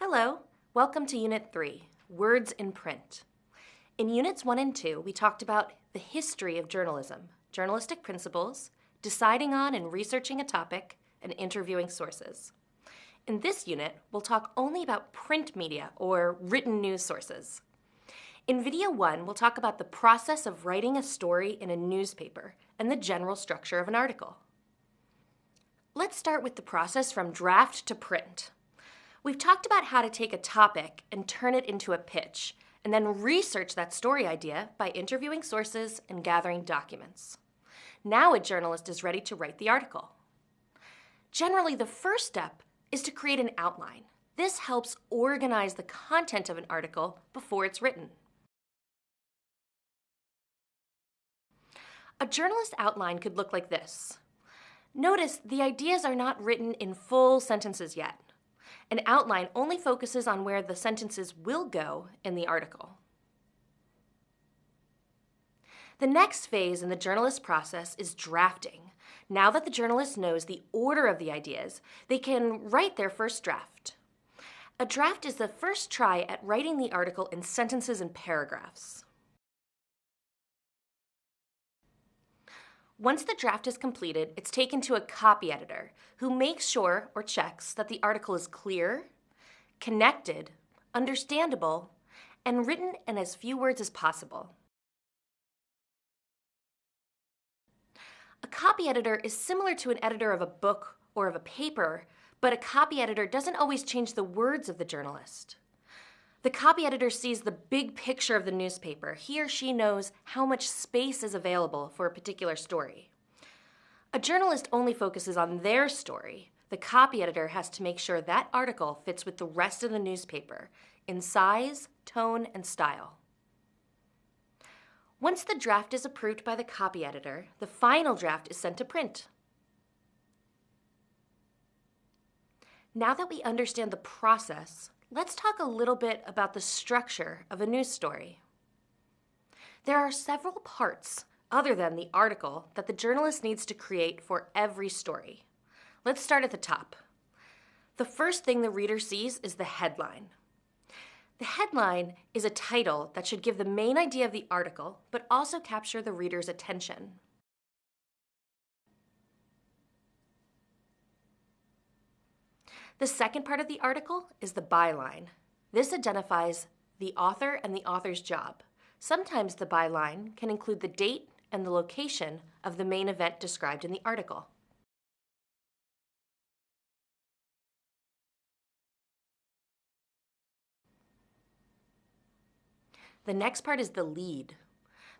Hello, welcome to Unit 3, Words in Print. In Units 1 and 2, we talked about the history of journalism, journalistic principles, deciding on and researching a topic, and interviewing sources. In this unit, we'll talk only about print media or written news sources. In Video 1, we'll talk about the process of writing a story in a newspaper and the general structure of an article. Let's start with the process from draft to print. We've talked about how to take a topic and turn it into a pitch, and then research that story idea by interviewing sources and gathering documents. Now a journalist is ready to write the article. Generally, the first step is to create an outline. This helps organize the content of an article before it's written. A journalist outline could look like this. Notice the ideas are not written in full sentences yet. An outline only focuses on where the sentences will go in the article. The next phase in the journalist process is drafting. Now that the journalist knows the order of the ideas, they can write their first draft. A draft is the first try at writing the article in sentences and paragraphs. Once the draft is completed, it's taken to a copy editor who makes sure or checks that the article is clear, connected, understandable, and written in as few words as possible. A copy editor is similar to an editor of a book or of a paper, but a copy editor doesn't always change the words of the journalist. The copy editor sees the big picture of the newspaper. He or she knows how much space is available for a particular story. A journalist only focuses on their story. The copy editor has to make sure that article fits with the rest of the newspaper in size, tone, and style. Once the draft is approved by the copy editor, the final draft is sent to print. Now that we understand the process, let's talk a little bit about the structure of a news story. There are several parts other than the article that the journalist needs to create for every story. Let's start at the top. The first thing the reader sees is the headline. The headline is a title that should give the main idea of the article, but also capture the reader's attention. The second part of the article is the byline. This identifies the author and the author's job. Sometimes the byline can include the date and the location of the main event described in the article. The next part is the lead.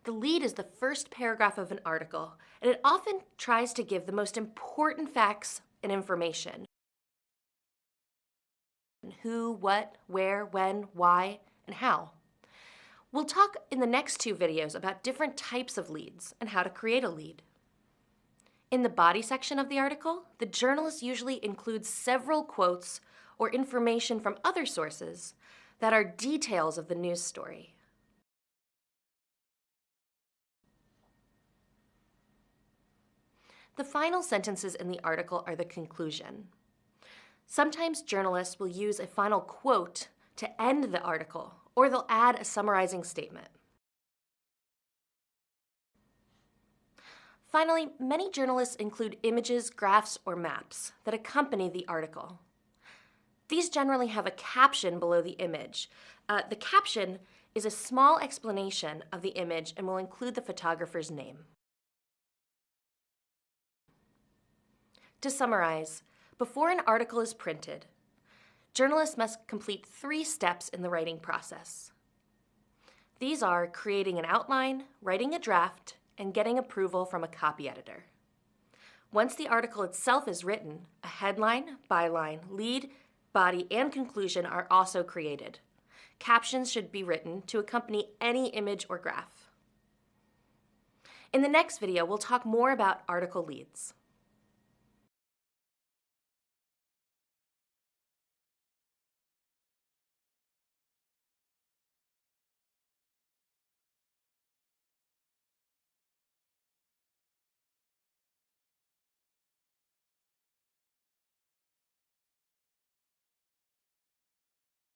The lead is the first paragraph of an article, and it often tries to give the most important facts and information. Who, what, where, when, why, and how. We'll talk in the next two videos about different types of leads and how to create a lead. In the body section of the article, the journalist usually includes several quotes or information from other sources that are details of the news story. The final sentences in the article are the conclusion. Sometimes journalists will use a final quote to end the article, or they'll add a summarizing statement. Finally, many journalists include images, graphs, or maps that accompany the article. These generally have a caption below the image. The caption is a small explanation of the image and will include the photographer's name. To summarize, before an article is printed, journalists must complete 3 steps in the writing process. These are creating an outline, writing a draft, and getting approval from a copy editor. Once the article itself is written, a headline, byline, lead, body, and conclusion are also created. Captions should be written to accompany any image or graph. In the next video, we'll talk more about article leads.